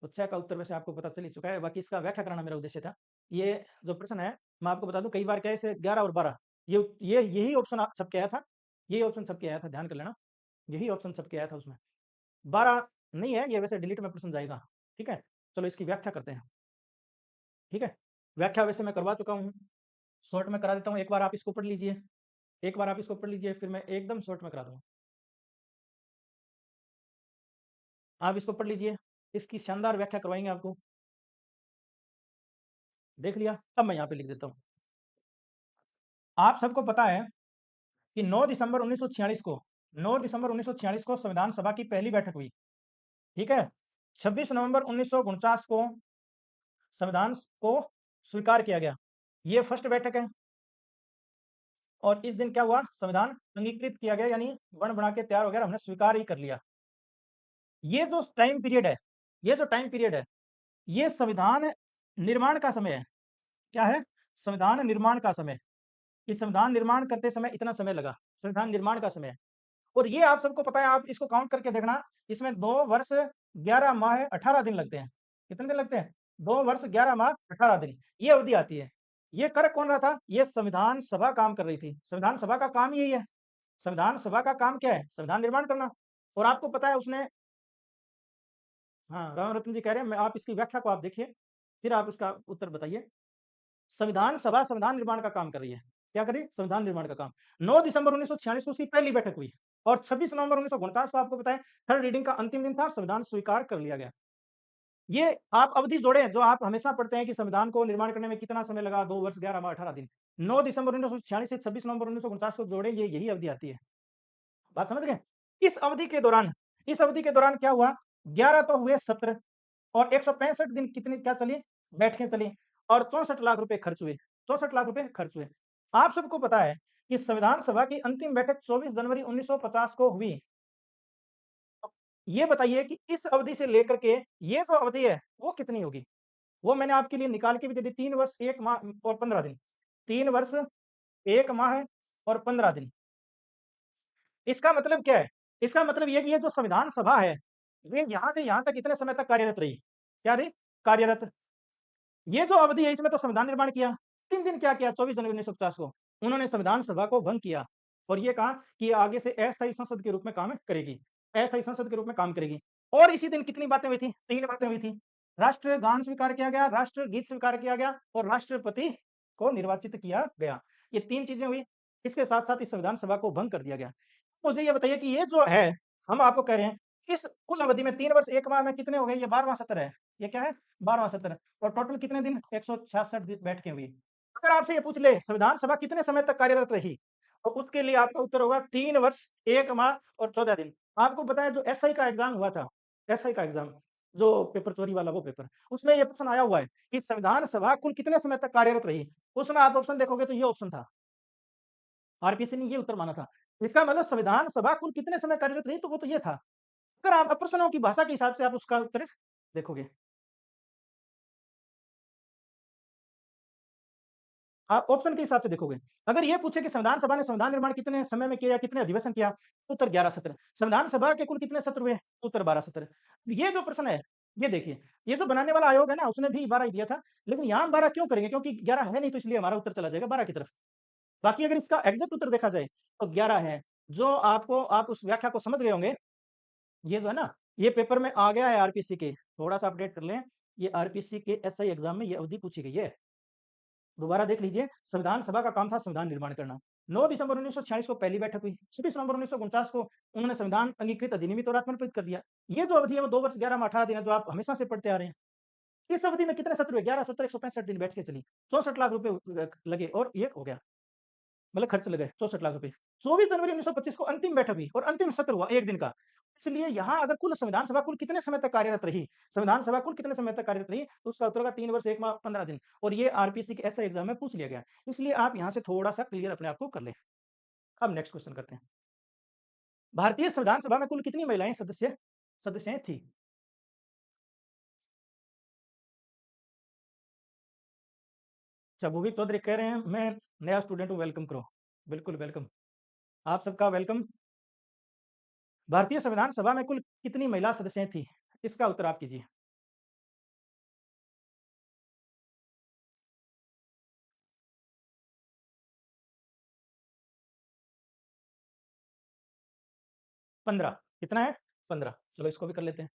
तो 6 का उत्तर वैसे आपको पता चल ही चुका है, बाकी इसका व्याख्या कराना मेरा उद्देश्य था। ये जो प्रश्न है मैं आपको बता दूं, कई बार क्या है 11 और 12, ये यही ऑप्शन सबके आया था, यही ऑप्शन सबके आया था, ध्यान कर लेना। यही ऑप्शन सबके आया था उसमें। 12 नहीं है ये, वैसे डिलीट में प्रश्न जाएगा। ठीक है, चलो इसकी व्याख्या करते हैं। ठीक है, व्याख्या वैसे मैं करवा चुका हूँ, शॉर्ट में करा देता हूँ। एक बार आप इसको पढ़ लीजिए, एक बार आप इसको पढ़ लीजिए, फिर मैं एकदम शॉर्ट में करा दूंगा। आप इसको पढ़ लीजिए, इसकी शानदार व्याख्या करवाएंगे आपको। देख लिया? अब मैं यहाँ पे लिख देता हूँ। आप सबको पता है कि 9 दिसंबर 1946 को, 9 दिसंबर 1946 को संविधान सभा की पहली बैठक हुई। ठीक है, 26 नवंबर 1949 को संविधान को स्वीकार किया गया। ये फर्स्ट बैठक है। और इस दिन क्या हुआ? संविधान अंगीकृत किया गया, यानी बन बना के तैयार हो गया, हमने स्वीकार ही कर लिया। ये जो टाइम पीरियड है, ये जो टाइम पीरियड है, ये संविधान निर्माण का समय है। क्या है? संविधान निर्माण का समय। इस संविधान निर्माण करते समय इतना समय लगा, संविधान निर्माण का समय है। और ये आप सबको पता है, आप इसको काउंट करके देखना, इसमें 2 वर्ष 11 माह 18 दिन लगते हैं। कितने दिन लगते हैं? 2 वर्ष 11 माह 18 दिन, ये अवधि आती है। ये कर कौन रहा था? ये संविधान सभा काम कर रही थी। संविधान सभा का काम यही है। संविधान सभा का काम क्या है? संविधान निर्माण करना। और आपको पता है उसने, हाँ राम रतन जी कह रहे हैं, मैं आप इसकी व्याख्या को आप देखिए, फिर आप उसका उत्तर बताइए। संविधान सभा संविधान निर्माण का काम कर रही है। क्या कर रही है? संविधान निर्माण का काम। 9 दिसंबर 1946 को उसकी पहली बैठक हुई और 26 नवंबर 1949 को आपको बताएं थर्ड रीडिंग का अंतिम दिन था, संविधान स्वीकार कर लिया गया। ये आप अवधि जोड़े जो आप हमेशा पढ़ते हैं कि संविधान को निर्माण करने में कितना समय लगा, 2 वर्ष 11 माह 18 दिन। 9 दिसंबर 1946 से 26 नवंबर 1949 को जोड़े, ये यही अवधि आती है। बात समझ गए? इस अवधि के दौरान क्या हुआ? 11 तो हुए सत्र और 165 दिन कितनी क्या चली? बैठकें चली और 64 लाख रुपए खर्च हुए। 64 लाख रुपए खर्च हुए। आप सबको पता है कि संविधान सभा की अंतिम बैठक 24 जनवरी 1950 को हुई। ये बताइए कि इस अवधि से लेकर के ये जो अवधि है, वो कितनी होगी? वो मैंने आपके लिए निकाल के भी दे दी 3 वर्ष 1 माह और 15 दिन। 3 वर्ष 1 माह और 15 दिन। इसका मतलब क्या है? इसका मतलब ये कि ये जो संविधान सभा है, ये यहाँ से यहाँ तक कितने समय तक कार्यरत रही? क्या रही? कार्यरत। ये जो अवधि है इसमें तो संविधान निर्माण किया। 3 दिन क्या किया 24 जनवरी 1950 को? उन्होंने संविधान सभा को भंग किया और ये कहा कि ये आगे से अस्थायी संसद के रूप में काम करेगी। अस्थायी संसद के रूप में काम करेगी। और इसी दिन कितनी बातें हुई थी? 3 बातें हुई थी। राष्ट्रगान स्वीकार किया गया, राष्ट्रगीत स्वीकार किया गया और राष्ट्रपति को निर्वाचित किया गया। ये 3 चीजें हुई। इसके साथ-साथ इस संविधान सभा को भंग कर दिया गया। मुझे ये बताइए कि ये जो है, हम आपको कह रहे हैं, इस कुल अवधि में 3 वर्ष 1 माह में कितने हो गए? ये 12वां सत्र है। ये क्या है? 12वां सत्र और टोटल कितने दिन? 166 दिन बैठकें हुई। अगर आपसे ये पूछ ले संविधान सभा कितने समय तक कार्यरत रही? तो उसके लिए आपका उत्तर होगा 3 वर्ष 1 माह और 14 दिन। आपको पता है जो एसआई का एग्जाम हुआ था, एसआई का एग्जाम जो पेपर चोरी वाला वो पेपर, उसमें ये प्रश्न आया हुआ है कि संविधान सभा कुल कितने समय तक कार्यरत रही? उसमें आप ऑप्शन देखोगे तो ये ऑप्शन था। आरपीसी ने ये उत्तर माना था। इसका मतलब संविधान सभा कुल कितने समय कार्यरत रही? तो वो तो ये था। अगर आप प्रश्नों की भाषा के हिसाब से आप उसका उत्तर देखोगे। आप ऑप्शन के हिसाब से देखोगे। अगर ये पूछे कि संविधान सभा ने संविधान निर्माण कितने समय में किया, कितने अधिवेशन किया? उत्तर 11 सत्र। संविधान सभा के कुल कितने सत्र हुए? उत्तर 12 सत्र। ये जो प्रश्न है, ये देखिए, ये जो बनाने वाला आयोग है ना, उसने भी 12 ही दिया था, लेकिन यहाँ हम 12 क्यों करेंगे? क्योंकि 11 है नहीं, तो इसलिए हमारा उत्तर चला जाएगा 12 की तरफ। बाकी अगर इसका एग्ज़ैक्ट उत्तर देखा जाए, तो 11 है। जो आपको आप उस व्याख्या को समझ गए होंगे, ये जो है ना, ये पेपर में आ गया है आरपीसी के, थोड़ा-सा अपडेट कर लें। ये आरपीसी के एसआई एग्ज़ाम में ये अवधि पूछी गई है। दोबारा देख लीजिए, संविधान सभा का काम था संविधान निर्माण करना। 9 दिसंबर 1946 को पहली बैठक हुई, 26 नवंबर 1949 को उन्होंने संविधान अंगीकृत अधिनियमित और आत्मनिर्भर कर दिया। ये जो अवधि है वो 2 वर्ष 11 माह 18 दिन है, जो आप हमेशा से पढ़ते आ रहे हैं। इस अवधि में कितने सत्र हुए? 11 सत्र 165 दिन बैठ के चली। 64 लाख रुपए लगे और ये हो गया, मतलब खर्च लगे 64 लाख रुपए। 24 जनवरी 1925 को अंतिम बैठक हुई और अंतिम सत्र हुआ 1 दिन का। इसलिए यहाँ अगर कुल संविधान सभा कुल कितने समय तक कार्यरत रही? संविधान सभा कुल कितने समय तक कार्यरत रही? तो उसका उत्तर होगा 3 वर्ष 1 माह 15 दिन और ये आरपीसी के ऐसा एग्जाम में पूछ लिया गया। इसलिए आप यहाँ से थोड़ा-सा क्लियर अपने आप को कर लें। अब नेक्स्ट क्वेश्चन करते हैं। भारतीय संविधान सभा में कुल कितनी महिलाएं सदस्यें थी? अच्छा, भूविक चौधरी कह रहे हैं मैं नया स्टूडेंट हूँ, वेलकम करो। बिल्कुल वेलकम। आप सबका वेलकम। भारतीय संविधान सभा में कुल कितनी महिला सदस्यें थी? इसका उत्तर आप कीजिए। 15 कितना है? 15। चलो इसको भी कर लेते हैं।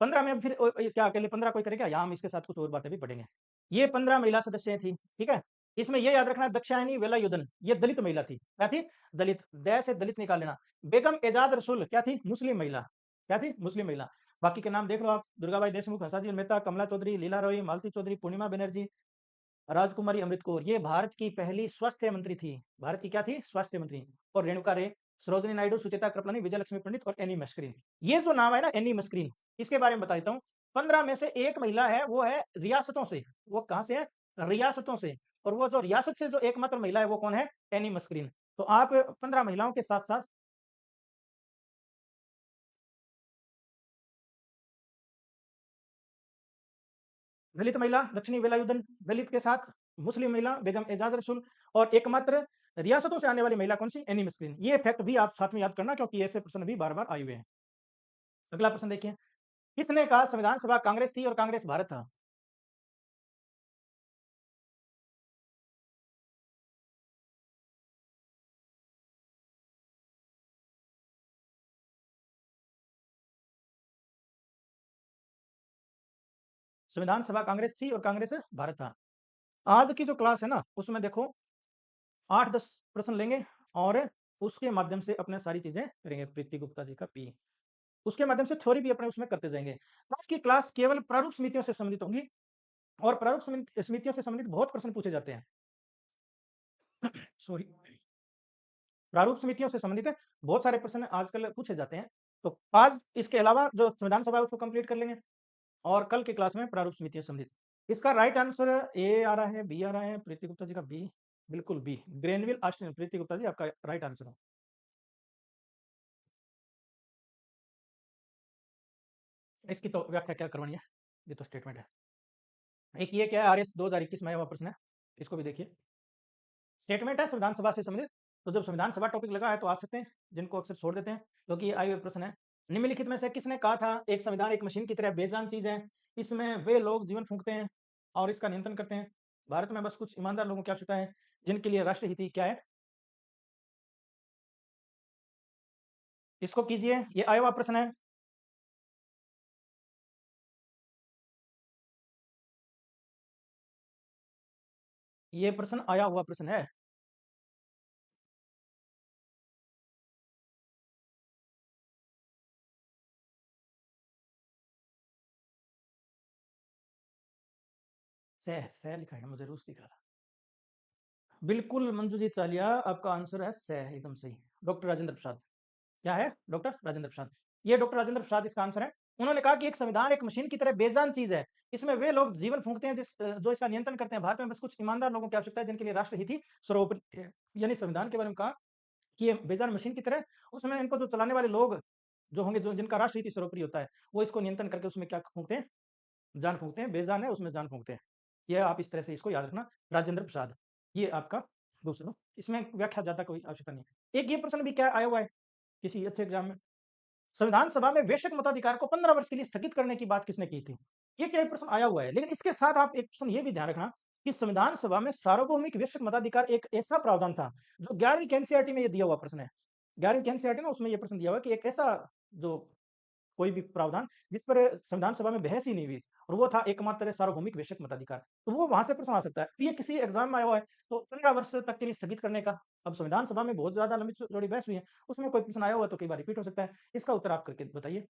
15 में अब फिर क्या अकेले 15 कोई करेगा? यहाँ हम इसके साथ कुछ और बातें भी पढ़ेंगे। ये 15 महिला सदस्य थी, ठीक है? इसमें ये याद रखना दाक्षायणी वेलायुधन ये दलित महिला थी। क्या थी? दलित। द से दलित निकाल लेना। बेगम एजाज रसूल क्या थी? मुस्लिम महिला। क्या थी? मुस्लिम महिला। बाकी के नाम देख लो आप, दुर्गाबाई देशमुख, हंसाजी मेहता, कमला चौधरी, लीला रॉय, मालती चौधरी, पूर्णिमा बनर्जी, राजकुमारी अमृत कौर। ये भारत की पहली स्वास्थ्य मंत्री थी। भारत की क्या थी? स्वास्थ्य मंत्री। और रेणुका रे, सरोजिनी नायडू, सुचेता कृपलानी, विजय लक्ष्मी पंडित और एनी मस्करीन। ये जो नाम है ना एनी मस्करीन, इसके बारे में बता देता हूँ। 15 में से एक महिला है, वो है रियासतों से। वो कहाँ से है? रियासतों से। और वो जो रियासत से जो एकमात्र महिला है वो कौन है? Any Mascarene. तो आप 15 महिलाओं के साथ साथ दलित महिला दक्षिणी वेलायुधन, दलित के साथ मुस्लिम महिला बेगम एजाज रसूल और एकमात्र रियासतों से आने वाली महिला कौन सी? एनी मस्करीन। ये फैक्ट भी आप साथ में याद करना, क्योंकि ऐसे प्रश्न भी बार बार आए हुए हैं। अगला प्रश्न देखिए, किसने कहा संविधान सभा कांग्रेस थी और कांग्रेस भारत था? संविधान सभा कांग्रेस थी और कांग्रेस भारत था। आज की जो क्लास है ना, उसमें देखो 8-10 प्रश्न लेंगे और उसके माध्यम से अपने सारी चीज़ें करेंगे। प्रीति गुप्ता जी का पी। उसके माध्यम से थ्योरी भी अपने उसमें करते जाएँगे। आज की क्लास केवल प्रारूप समितियों से संबंधित होंगी और प्रारूप समितियों से संबंधित बहुत प्रश्न पूछे जाते हैं। सॉरी। प्रारूप समितियों से संबंधित बहुत सारे प्रश्न आजकल पूछे जाते हैं। तो आज इसके अलावा जो संविधान सभा है उसको कंप्लीट कर लेंगे और कल की क्लास में प्रारूप समितियों से संबंधित। इसका राइट आंसर ए आ रहा है, बी आ रहा है, प्रीति गुप्ता जी का बी, बिल्कुल बी। ग्रेनविल ऑस्टिन, प्रीति गुप्ता जी आपका राइट आंसर है। इसकी तो व्याख्या क्या करवानी है, ये तो स्टेटमेंट है। एक ये क्या है, आरएस 2021 में आया हुआ प्रश्न है, इसको भी देखिए। स्टेटमेंट है संविधान सभा से संबंधित। तो जब संविधान सभा टॉपिक लगा है तो आ सकते हैं, जिनको अक्सर छोड़ देते हैं क्योंकि ये आए हुए प्रश्न है। निम्नलिखित में से किसने कहा था एक संविधान एक मशीन की तरह बेजान चीज है, इसमें वे लोग जीवन फूंकते हैं और इसका नियंत्रण करते हैं, भारत में बस कुछ ईमानदार लोगों की आवश्यकता है जिनके लिए राष्ट्रहित ही क्या है। इसको कीजिए, ये आया हुआ प्रश्न है। ये प्रश्न आया हुआ प्रश्न है। सह सह लिखा है, मुझे रूस दिख रहा था। बिल्कुल मंजू जी चालिया, आपका आंसर है सह, एकदम सही। डॉक्टर राजेंद्र प्रसाद। क्या है? डॉक्टर राजेंद्र प्रसाद। ये डॉक्टर राजेंद्र प्रसाद इसका आंसर है। उन्होंने कहा कि एक संविधान एक मशीन की तरह बेजान चीज है, इसमें वे लोग जीवन फूंकते हैं जो इसका नियंत्रण करते हैं, भारत में बस कुछ ईमानदार लोगों की आवश्यकता है जिनके लिए राष्ट्रहित ही सर्वोपरि है। यानी संविधान के बारे में कहा कि ये बेजान मशीन की तरह, उसमें इनको जो चलाने वाले लोग जो होंगे, जो जिनका राष्ट्रहित ही सर्वोपरि होता है, वो इसको नियंत्रण करके उसमें क्या फूंकते हैं, जान फूंकते हैं। बेजान है उसमें जान फूंकते हैं। ये आप इस तरह से इसको याद रखना, राजेंद्र प्रसाद। ये आपका दूसरा, इसमें व्याख्या ज्यादा कोई आवश्यकता नहीं है। एक ये प्रश्न भी क्या आया हुआ है किसी अच्छे एग्जाम में, संविधान सभा में वेश्यक मताधिकार को 15 वर्ष के लिए स्थगित करने की बात किसने की थी। ये क्या प्रश्न आया हुआ है, लेकिन इसके साथ आप एक प्रश्न ये भी ध्यान रखना कि संविधान सभा में सार्वभौमिक वेश्यक मताधिकार एक ऐसा प्रावधान था जो 11वीं के एनसीईआरटी में ये दिया हुआ प्रश्न है। 11वीं के एनसीईआरटी ना, उसमें ये प्रश्न दिया हुआ है कि एक ऐसा जो कोई भी प्रावधान जिस पर संविधान सभा में बहस ही नहीं हुई, और वो था एकमात्र सार्वभौमिक वेश्यक मताधिकार। तो वो वहां से प्रश्न आ सकता है। ये किसी एग्जाम में आया हुआ है तो 15 वर्ष तक के लिए स्थगित करने का। अब संविधान सभा में बहुत ज्यादा लंबी चौड़ी बहस हुई है, उसमें कोई प्रश्न आया हुआ तो कई बार रिपीट हो सकता है। इसका उत्तर आप करके बताइए।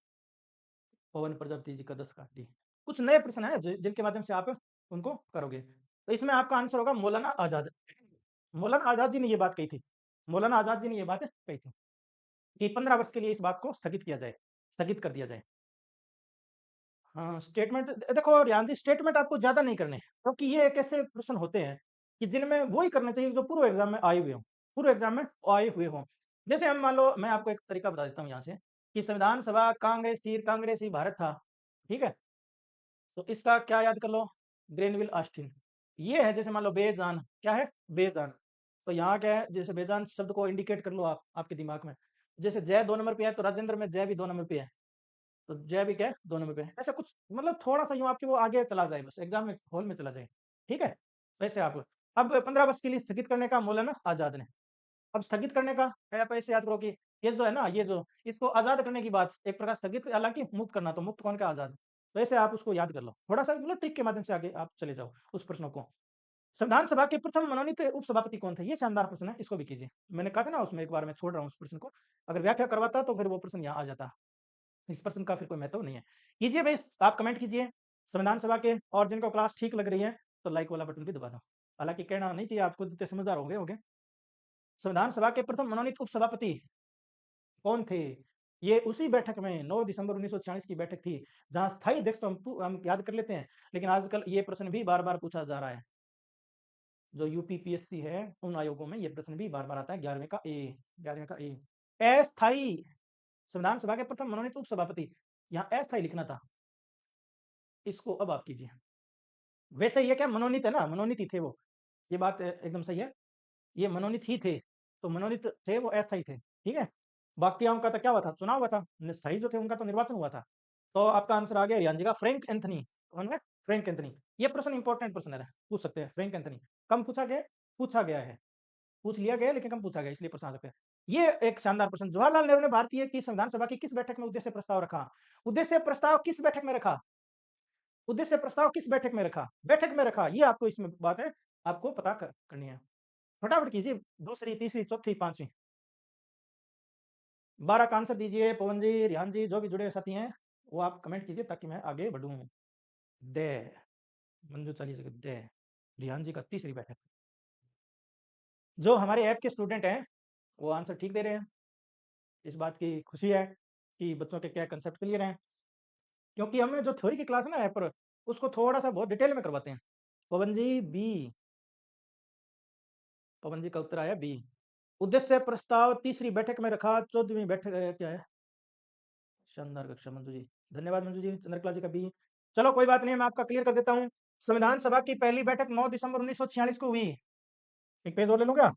पवन प्रजापति जी का 10 का डी। कुछ नए प्रश्न है जिनके माध्यम से आप उनको करोगे। तो इसमें आपका आंसर होगा मौलाना आजाद। मौलाना आजाद जी ने ये बात कही थी। मौलाना आजाद जी ने ये बात कही थी कि 15 वर्ष के लिए इस बात को स्थगित किया जाए, स्थगित कर दिया जाए। हाँ, स्टेटमेंट देखो रियान जी, स्टेटमेंट आपको ज़्यादा नहीं करने हैं, क्योंकि ये एक ऐसे प्रश्न होते हैं कि जिनमें वो ही करने चाहिए जो पूर्व एग्जाम में आए हुए हों, पूर्व एग्जाम में आए हुए हों। जैसे हम मान लो, मैं आपको एक तरीका बता देता हूँ यहाँ से कि संविधान सभा कांग्रेसी भारत था, ठीक है। तो इसका क्या याद कर लो, ग्रेनविल ऑस्टिन। ये है, जैसे मान लो बेजान, क्या है बेजान। तो यहाँ क्या है, जैसे बेजान शब्द को इंडिकेट कर लो आप आपके दिमाग में। जैसे जय 2 नंबर पे है तो राजेंद्र में जय भी 2 नंबर पे है, तो जय भी क्या है 2 नंबर पे है। ऐसा कुछ मतलब थोड़ा सा यूं आपके वो आगे चला जाए, बस एग्जाम में हॉल में चला जाए, ठीक है। वैसे आप अब 15 वर्ष के लिए स्थगित करने का मौलाना आजाद ने। अब स्थगित करने का है, आप ऐसे याद करो कि ये जो है ना, ये जो इसको आजाद करने की बात एक प्रकार स्थगित, हालांकि मुक्त करना, तो मुक्त कौन का आजाद। तो ऐसे आप उसको याद कर लो, थोड़ा सा मतलब ट्रिक के माध्यम से आगे आप चले जाओ उस प्रश्नों को। संविधान सभा के प्रथम मनोनीत उपसभापति कौन थे, ये शानदार प्रश्न है, इसको भी कीजिए। मैंने कहा था ना उसमें एक बार, मैं छोड़ रहा हूँ उस प्रश्न को। अगर व्याख्या करवाता तो फिर वो प्रश्न यहाँ आ जाता। इस प्रश्न का फिर कोई महत्व नहीं है। कीजिए भाई, आप कमेंट कीजिए संविधान सभा के, और जिनको क्लास ठीक लग रही है तो लाइक वाला बटन भी दबा दो। हालांकि कहना नहीं चाहिए, आपको जितने समझदार होंगे। संविधान सभा के प्रथम मनोनीत उपसभापति कौन थे। ये उसी बैठक में 9 दिसंबर 1946 की बैठक थी जहां स्थायी अध्यक्ष तो हम याद कर लेते हैं, लेकिन आजकल ये प्रश्न भी बार बार पूछा जा रहा है। जो यूपीपीएससी है उन आयोगों में ये प्रश्न भी बार बार आता है। 11वें का ए, 11वें का ए, अस्थायी संविधान सभा के प्रथम मनोनीत उपसभापति, यहाँ अस्थायी लिखना था। इसको अब आप कीजिए। वैसे ये क्या मनोनीत है ना, मनोनीत ही थे वो, ये बात एकदम सही है। ये मनोनीत ही थे, तो मनोनीत थे वो अस्थायी थे, ठीक है। बाकी का तो क्या हुआ था, चुनाव हुआ था। स्थायी जो थे उनका तो निर्वाचन हुआ था। तो आपका आंसर आ गया रियान जी का फ्रैंक एंथनी। कौन है? Frank Anthony. ये प्रश्न इंपॉर्टेंट प्रश्न है, पूछ सकते हैं। फ्रैंक एंथनी कम पूछा गया है, पूछ लिया गया लेकिन कम पूछा गया, इसलिए प्रश्न आ सकते हैं। ये एक शानदार प्रश्न, जवाहरलाल नेहरू ने भारतीय की संविधान सभा की किस बैठक में उद्देश्य प्रस्ताव रखा। उद्देश्य प्रस्ताव किस बैठक में रखा? उद्देश्य प्रस्ताव किस बैठक में रखा, बैठक में रखा, ये आपको इसमें बात है, आपको पता करनी है। फटाफट कीजिए, दूसरी, तीसरी, चौथी, पांचवी। 12 का आंसर दीजिए। पवन जी, रिहान जी, जो भी जुड़े साथी हैं वो आप कमेंट कीजिए ताकि मैं आगे बढ़ूं। दे मंजू चालीस दे रिहान जी का तीसरी बैठक। जो हमारे ऐप के स्टूडेंट हैं वो आंसर ठीक दे रहे हैं, इस बात की खुशी है कि बच्चों के क्या कंसेप्ट क्लियर हैं, क्योंकि हमें जो थ्योरी की क्लास है ना ऐप पर, उसको थोड़ा सा बहुत डिटेल में करवाते हैं। पवन जी बी, पवन जी का उत्तर आया बी। उद्देश्य प्रस्ताव तीसरी बैठक में रखा, 14वीं बैठक क्या है। शानदार कक्षा मंजू जी, धन्यवाद मंजू जी। चंद्रकला जी का बी। चलो कोई बात नहीं, मैं आपका क्लियर कर देता हूँ। संविधान सभा की पहली बैठक 9 दिसंबर 1946 को हुई। एक पेज और ले लो क्या।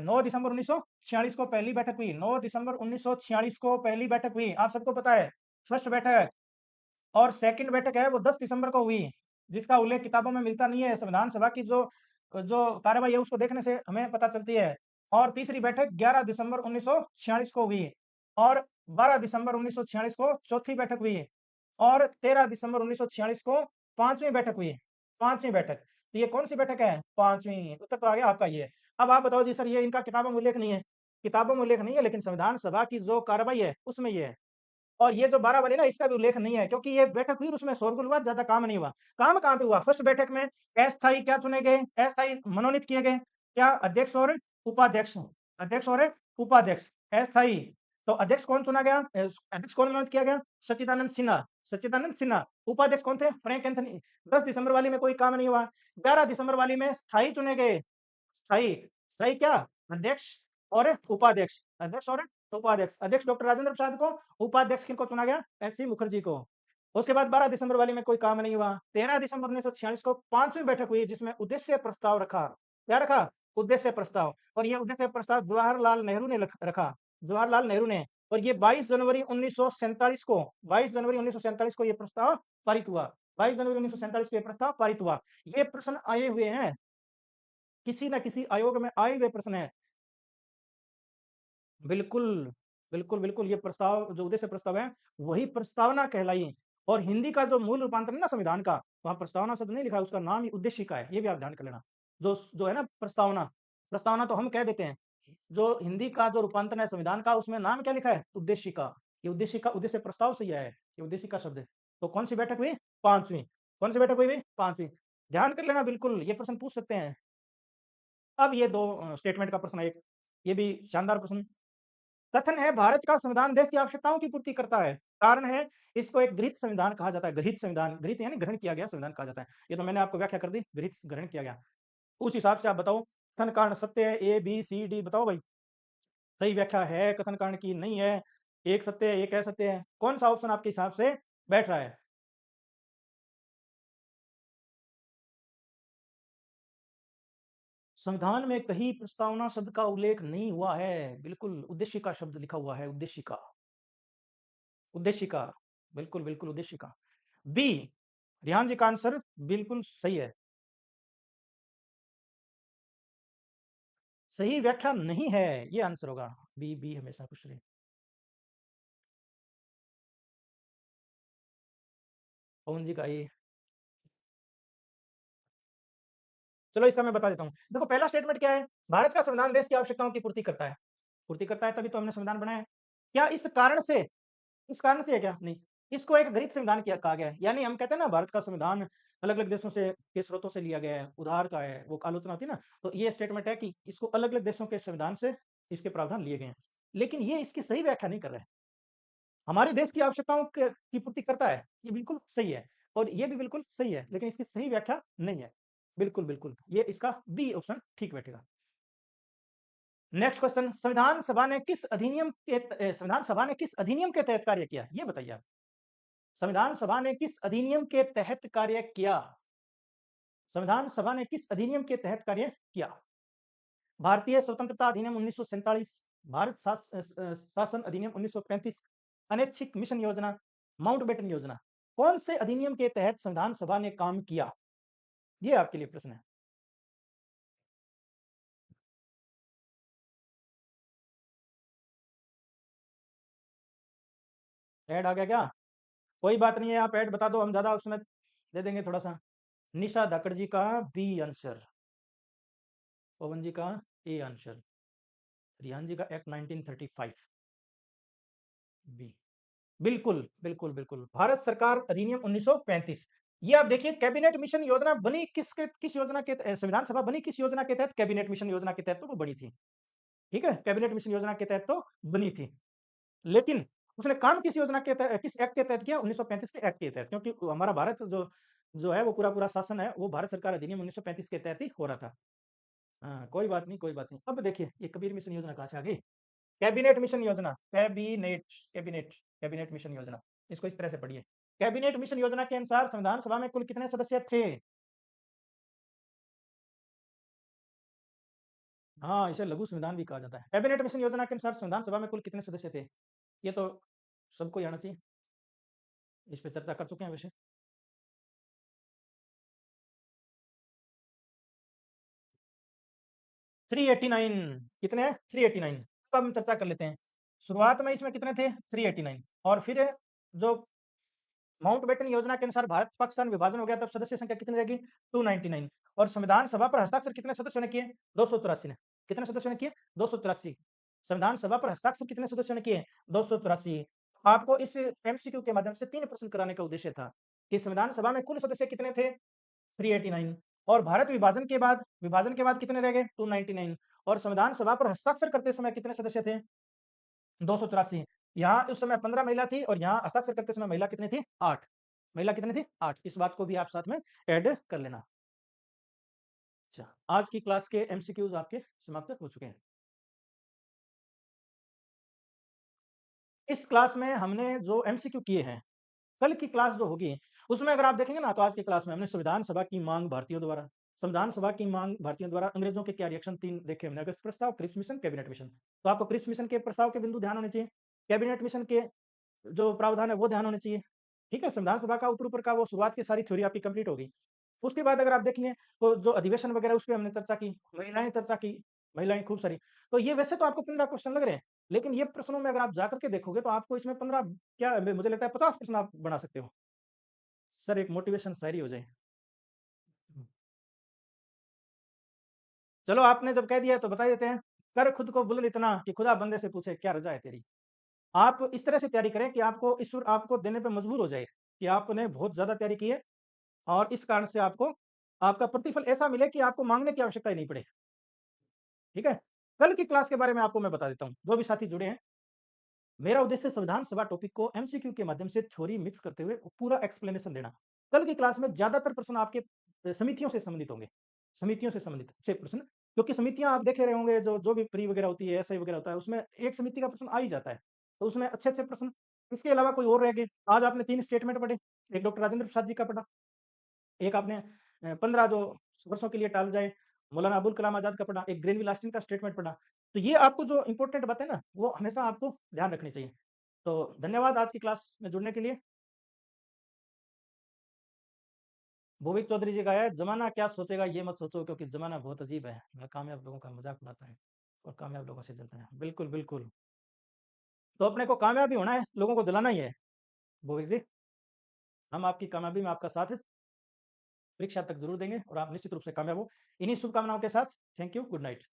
9 दिसंबर 1946 को पहली बैठक हुई। 9 दिसंबर 1946 को पहली बैठक हुई, आप सबको पता है। फर्स्ट बैठक। और सेकंड बैठक है वो 10 दिसंबर को हुई, जिसका उल्लेख किताबों में मिलता नहीं है। संविधान सभा की जो जो कार्रवाई है उसको देखने से हमें पता चलती है। और तीसरी बैठक 11 दिसंबर 1946 को हुई। और 12 दिसंबर 1946 को चौथी बैठक हुई। और 13 दिसंबर 1946 को पांचवी बैठक हुई। पांचवी बैठक, तो ये कौन सी बैठक है, पांचवी। उत्तर तो आ गया आपका ये। अब आप बताओ जी सर, ये इनका किताबों में उल्लेख नहीं है। किताबों में उल्लेख नहीं है, लेकिन संविधान सभा की जो कार्रवाई है उसमें ये है। और ये जो 12 वाली ना, इसका भी उल्लेख नहीं है, क्योंकि ये बैठक हुई उसमें शोरगुल हुआ, ज्यादा काम नहीं हुआ। काम कहाँ पे हुआ, फर्स्ट बैठक में अस्थायी क्या चुने गए, अस्थायी मनोनीत किए गए, क्या अध्यक्ष और उपाध्यक्ष, अध्यक्ष और उपाध्यक्ष अस्थायी। तो अध्यक्ष कौन चुना गया, अध्यक्ष कौन मनोनीत किया गया, सच्चिदानंद सिन्हा, सच्चिदानंद सिन्हा। उपाध्यक्ष कौन थे, फ्रैंक एंथनी। 10 दिसंबर वाली में कोई काम नहीं हुआ। 11 दिसंबर वाली में स्थायी चुने गए, स्थायी, स्थायी क्या, अध्यक्ष और उपाध्यक्ष, अध्यक्ष और उपाध्यक्ष। अध्यक्ष डॉक्टर राजेंद्र प्रसाद को, उपाध्यक्ष किनको चुना गया, एस.सी. मुखर्जी को। उसके बाद 12 दिसंबर वाली में कोई काम नहीं हुआ। 13 दिसंबर 1946 को पांचवी बैठक हुई, जिसमें उद्देश्य प्रस्ताव रखा। क्या रखा, उद्देश्य प्रस्ताव। और ये उद्देश्य प्रस्ताव जवाहरलाल नेहरू ने रखा, जवाहरलाल नेहरू ने। और ये 22 जनवरी 1947 को, 22 जनवरी 1947 को ये प्रस्ताव पारित हुआ। 22 जनवरी 1947 को ये प्रस्ताव पारित हुआ। ये प्रश्न आए हुए हैं, किसी ना किसी आयोग में आए हुए प्रश्न है। बिल्कुल, बिल्कुल, बिल्कुल। ये प्रस्ताव जो उद्देश्य प्रस्ताव है वही प्रस्तावना कहलाई। और हिंदी का जो मूल रूपांतर है ना संविधान का, वहाँ प्रस्तावना शब्द नहीं लिखा है, उसका नाम ही उद्देशिका है। ये भी आप ध्यान कर लेना। जो जो है ना प्रस्तावना, प्रस्तावना तो हम कह देते हैं। जो हिंदी का जो रूपांतर है संविधान का, उसमें नाम क्या लिखा है, उद्देशिका। ये उद्देशिका उद्देश्य प्रस्ताव से ही है, ये उद्देशिका शब्द है। तो कौन सी बैठक हुई, पांचवी। कौन सी बैठक हुई, पांचवी। ध्यान कर लेना, बिल्कुल ये प्रश्न पूछ सकते हैं। अब ये दो स्टेटमेंट का प्रश्न है एक, ये भी शानदार प्रश्न। कथन है भारत का संविधान देश की आवश्यकताओं की पूर्ति करता है। कारण है इसको एक गृहीत संविधान कहा जाता है। गृहीत संविधान, गृहीत यानी ग्रहण किया गया संविधान कहा जाता है। ये तो मैंने आपको व्याख्या कर दी, गृहीत ग्रहण किया गया। उस हिसाब से आप बताओ, कथन कारण सत्य है, ए बी सी डी, बताओ भाई। सही व्याख्या है कथन कारण की, नहीं है। एक सत्य है, एक असत्य है, कौन सा ऑप्शन आपके हिसाब से बैठ रहा है। संविधान में कहीं प्रस्तावना शब्द का उल्लेख नहीं हुआ है, बिल्कुल उद्देशिका शब्द लिखा हुआ है, उद्देशिका, उद्देशिका। बिल्कुल बिल्कुल उद्देशिका। बी, रिहान जी का आंसर बिल्कुल सही है। सही व्याख्या नहीं है, ये आंसर होगा। बी, बी हमेशा खुश रहे। पवन जी का ये। चलो इसका मैं बता देता हूँ। देखो पहला स्टेटमेंट क्या है, भारत का संविधान देश की आवश्यकताओं की पूर्ति करता है। पूर्ति करता है तभी तो हमने संविधान बनाया है। क्या इस कारण से, इस कारण से है क्या, नहीं। इसको एक गृहीत संविधान किया कहा गया है। यानी हम कहते हैं ना भारत का संविधान अलग अलग देशों से के स्रोतों से लिया गया है, उधार का है, वो आलोचना होती है ना, तो ये स्टेटमेंट है कि इसको अलग अलग देशों के संविधान से इसके प्रावधान लिए गए हैं। लेकिन ये इसकी सही व्याख्या नहीं कर रहे हैं। हमारे देश की आवश्यकताओं की पूर्ति करता है, ये बिल्कुल सही है। और ये भी बिल्कुल सही है, लेकिन इसकी सही व्याख्या नहीं है। बिल्कुल बिल्कुल, ये इसका बी ऑप्शन ठीक बैठेगा। नेक्स्ट क्वेश्चन, संविधान सभा ने किस अधिनियम के तहत कार्य किया, ये बताइए आप। संविधान सभा ने किस अधिनियम के तहत कार्य किया, संविधान सभा ने किस अधिनियम के तहत कार्य किया। भारतीय स्वतंत्रता अधिनियम 1947, भारत शासन अधिनियम 1935, अनैच्छिक मिशन योजना, माउंटबेटन योजना। कौन से अधिनियम के तहत संविधान सभा ने काम किया, ये आपके लिए प्रश्न है। ऐड आ गया क्या, कोई बात नहीं है, आप ऐड बता दो, हम ज्यादा उसमें दे देंगे थोड़ा सा। निशा धाकड़ जी का बी आंसर, पवन जी का ए आंसर, रिहान जी का एक्ट 1935 बी। बिल्कुल बिल्कुल बिल्कुल, भारत सरकार अधिनियम 1935। ये आप देखिए, कैबिनेट मिशन योजना बनी किस योजना के संविधान सभा बनी किस योजना के तहत? कैबिनेट मिशन योजना के तहत तो वो बनी थी। ठीक है, कैबिनेट मिशन योजना के तहत तो बनी थी, लेकिन उसने काम किस योजना के तहत, किस एक्ट के तहत किया? 1935 के एक्ट के तहत, क्योंकि हमारा भारत जो जो है वो पूरा पूरा शासन है वो भारत सरकार अधिनियम 1935 के तहत ही हो रहा था। हाँ, कोई बात नहीं कोई बात नहीं। अब देखिए ये कबीर मिशन योजना कहाँ से आ गई? कैबिनेट मिशन योजना, कैबिनेट कैबिनेट मिशन योजना, इसको इस तरह से पढ़िए। कैबिनेट मिशन योजना के अनुसार संविधान सभा में कुल कितने सदस्य थे? हाँ, इसे लघु संविधान भी कहा जाता है। कैबिनेट मिशन योजना के अनुसार संविधान सभा में कुल कितने सदस्य थे? ये तो सबको ही आना चाहिए, इस पे चर्चा कर चुके हैं वैसे। 389। कितने हैं? 389। अब हम चर्चा कर लेते हैं। शुरुआत में इसमें कितने थे? 389। और फिर जो माउंटबेटन योजना के अनुसार भारत पाकिस्तान विभाजन हो गया, तब सदस्य संख्या कितनी रहेगी? 299। और संविधान सभा पर हस्ताक्षर कितने सदस्यों ने किए? 283 ने। कितने सदस्यों ने किए? 283। संविधान सभा पर हस्ताक्षर कितने सदस्यों ने किए? 283। आपको इस एमसीक्यू के माध्यम से 3 प्रश्न कराने का उद्देश्य था कि संविधान सभा में कुल सदस्य कितने थे? 389। और भारत विभाजन के बाद कितने रह गए? 299। और संविधान सभा पर हस्ताक्षर करते समय कितने सदस्य थे? 283। यहाँ उस समय 15 महिला थी और यहाँ हस्ताक्षर करते समय महिला कितनी थी? 8। महिला कितनी थी? 8। इस बात को भी आप साथ में ऐड कर लेना। अच्छा, आज की क्लास के एमसीक्यूज आपके समाप्त हो चुके हैं। इस क्लास में हमने जो एमसीक्यू किए हैं, कल की क्लास जो होगी उसमें अगर आप देखेंगे ना, तो आज की क्लास में हमने संविधान सभा की मांग भारतीयों द्वारा, संविधान सभा की मांग भारतीयों द्वारा अंग्रेजों के क्या रिएक्शन, 3 देखे हमने। अगस्त प्रस्ताव, क्रिप्स मिशन, कैबिनेट मिशन। तो आपको क्रिप्स मिशन के प्रस्ताव के बिंदु ध्यान होने चाहिए, कैबिनेट मिशन के जो प्रावधान है वो ध्यान होने चाहिए। ठीक है, संविधान सभा का ऊपर ऊपर का वो शुरुआत की सारी थ्योरी आपकी कंप्लीट होगी। उसके बाद अगर आप देखेंगे तो जो अधिवेशन वगैरह उस पे हमने चर्चा की, महिलाएं चर्चा की, महिलाएं खूब सारी। तो ये वैसे तो आपको 15 क्वेश्चन लग रहे हैं, लेकिन ये प्रश्नों में अगर आप जाकर के देखोगे तो आपको इसमें 15 क्या, मुझे लगता है 50 प्रश्न आप बना सकते हो। सर एक मोटिवेशन शायरी हो जाए। चलो आपने जब कह दिया तो बता देते हैं। कर खुद को बुलंद इतना कि खुदा बंदे से पूछे क्या रजा है तेरी। आप इस तरह से तैयारी करें कि आपको ईश्वर आपको देने पे मजबूर हो जाए कि आपने बहुत ज्यादा तैयारी की है, और इस कारण से आपको आपका प्रतिफल ऐसा मिले कि आपको मांगने की आवश्यकता ही नहीं पड़े। ठीक है, कल की क्लास के बारे में आपको मैं बता देता हूँ, जो भी साथी जुड़े हैं। मेरा उद्देश्य संविधान सभा टॉपिक को एमसीक्यू के माध्यम से थ्योरी मिक्स करते हुए पूरा एक्सप्लेनेशन देना। कल की क्लास में ज्यादातर प्रश्न आपके समितियों से संबंधित होंगे, समितियों से संबंधित अच्छे प्रश्न। क्योंकि समितियां आप देखे रहे होंगे, जो जो भी प्री वगैरह होती है, एसआई वगैरह होता है, उसमें एक समिति का प्रश्न आ ही जाता है, तो उसमें अच्छे अच्छे प्रश्न। इसके अलावा कोई और रह गए? आज आपने 3 स्टेटमेंट पढ़े, एक डॉक्टर राजेंद्र प्रसाद जी का पढ़ा, एक आपने 15 जो वर्षों के लिए टाल जाए, मौलाना अबुल कलाम आजाद का पढ़ा, एक ग्रेनविल ऑस्टिन का स्टेटमेंट पढ़ा। तो ये आपको जो इंपॉर्टेंट बातें ना, वो हमेशा आपको ध्यान रखनी चाहिए। तो धन्यवाद आज की क्लास में जुड़ने के लिए। भूविक चौधरी जी का है, जमाना क्या सोचेगा ये मत सोचो, क्योंकि जमाना बहुत अजीब है, वह कामयाब लोगों का मजाक उड़ाता है और कामयाब लोगों से जलता है। बिल्कुल बिल्कुल। तो अपने को कामयाब ही होना है, लोगों को दिलाना ही है। भूविक जी, हम आपकी कामयाबी में आपका साथ परीक्षा तक जरूर देंगे और आप निश्चित रूप से कामयाब हो। इन्हीं शुभकामनाओं के साथ थैंक यू, गुड नाइट।